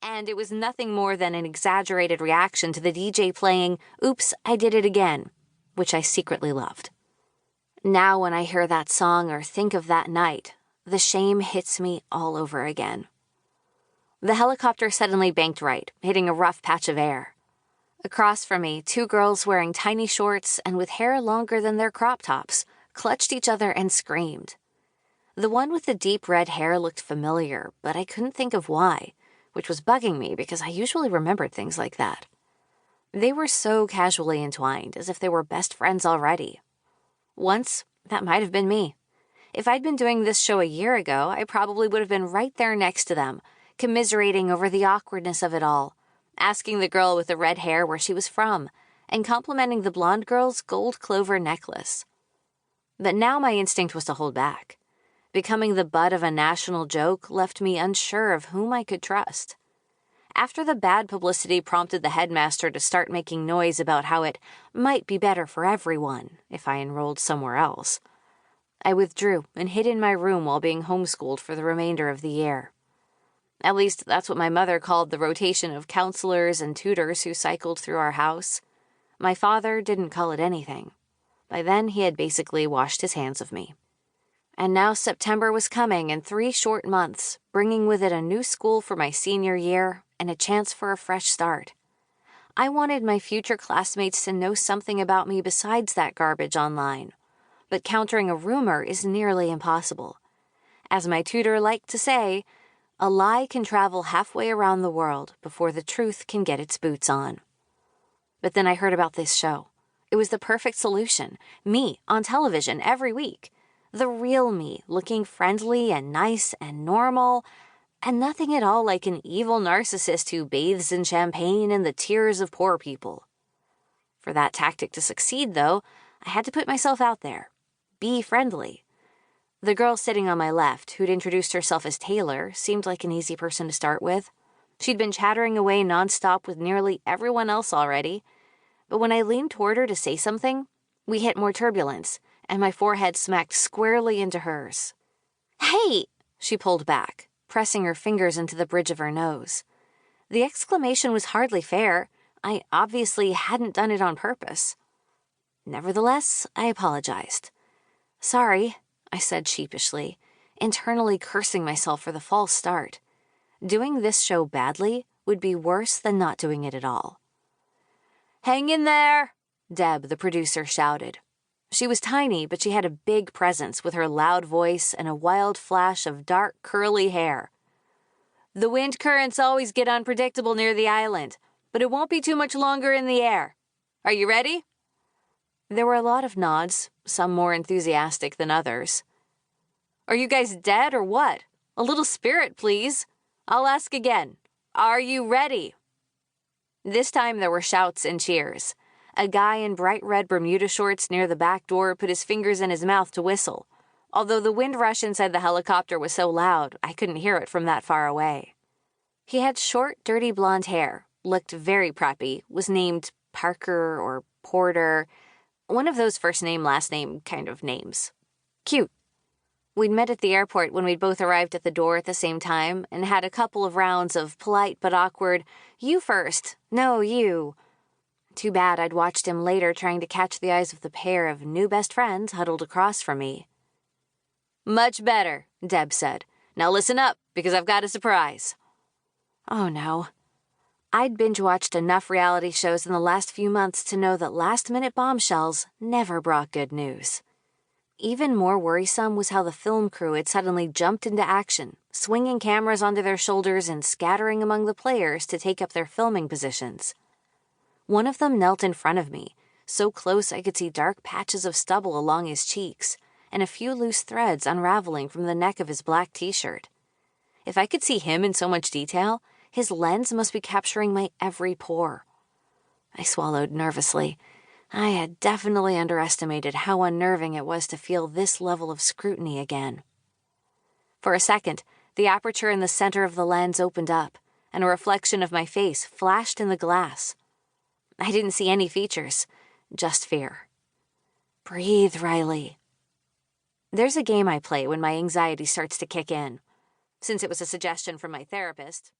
and it was nothing more than an exaggerated reaction to the DJ playing "Oops, I Did It Again," which I secretly loved. Now when I hear that song or think of that night, the shame hits me all over again. The helicopter suddenly banked right, hitting a rough patch of air. Across from me, two girls wearing tiny shorts and with hair longer than their crop tops clutched each other and screamed. The one with the deep red hair looked familiar, but I couldn't think of why, which was bugging me because I usually remembered things like that. They were so casually entwined, as if they were best friends already. Once, that might have been me. If I'd been doing this show a year ago, I probably would have been right there next to them, commiserating over the awkwardness of it all, asking the girl with the red hair where she was from, and complimenting the blonde girl's gold clover necklace. But now my instinct was to hold back. Becoming the butt of a national joke left me unsure of whom I could trust. After the bad publicity prompted the headmaster to start making noise about how it might be better for everyone if I enrolled somewhere else, I withdrew and hid in my room while being homeschooled for the remainder of the year. At least that's what my mother called the rotation of counselors and tutors who cycled through our house. My father didn't call it anything. By then, he had basically washed his hands of me. And now September was coming in 3 short months, bringing with it a new school for my senior year and a chance for a fresh start. I wanted my future classmates to know something about me besides that garbage online, but countering a rumor is nearly impossible. As my tutor liked to say, a lie can travel halfway around the world before the truth can get its boots on. But then I heard about this show. It was the perfect solution. Me, on television, every week. The real me, looking friendly and nice and normal, and nothing at all like an evil narcissist who bathes in champagne and the tears of poor people. For that tactic to succeed, though, I had to put myself out there. Be friendly. The girl sitting on my left, who'd introduced herself as Taylor, seemed like an easy person to start with. She'd been chattering away nonstop with nearly everyone else already. But when I leaned toward her to say something, we hit more turbulence, and my forehead smacked squarely into hers. "Hey!" she pulled back, pressing her fingers into the bridge of her nose. The exclamation was hardly fair. I obviously hadn't done it on purpose. Nevertheless, I apologized. "Sorry," I said sheepishly, internally cursing myself for the false start. Doing this show badly would be worse than not doing it at all. "Hang in there," Deb, the producer, shouted. She was tiny, but she had a big presence with her loud voice and a wild flash of dark, curly hair. "The wind currents always get unpredictable near the island, but it won't be too much longer in the air. Are you ready?" There were a lot of nods, some more enthusiastic than others. "Are you guys dead or what? A little spirit, please. I'll ask again. Are you ready?" This time there were shouts and cheers. A guy in bright red Bermuda shorts near the back door put his fingers in his mouth to whistle, although the wind rush inside the helicopter was so loud I couldn't hear it from that far away. He had short, dirty blonde hair, looked very preppy, was named Parker or Porter, one of those first name, last name kind of names. Cute. We'd met at the airport when we'd both arrived at the door at the same time and had a couple of rounds of polite but awkward, "You first, no, you." Too bad I'd watched him later trying to catch the eyes of the pair of new best friends huddled across from me. "Much better," Deb said. "Now listen up, because I've got a surprise." Oh no. I'd binge-watched enough reality shows in the last few months to know that last-minute bombshells never brought good news. Even more worrisome was how the film crew had suddenly jumped into action, swinging cameras onto their shoulders and scattering among the players to take up their filming positions. One of them knelt in front of me, so close I could see dark patches of stubble along his cheeks and a few loose threads unraveling from the neck of his black t-shirt. If I could see him in so much detail, his lens must be capturing my every pore. I swallowed nervously. I had definitely underestimated how unnerving it was to feel this level of scrutiny again. For a second, the aperture in the center of the lens opened up, and a reflection of my face flashed in the glass. I didn't see any features, just fear. Breathe, Riley. There's a game I play when my anxiety starts to kick in. Since it was a suggestion from my therapist,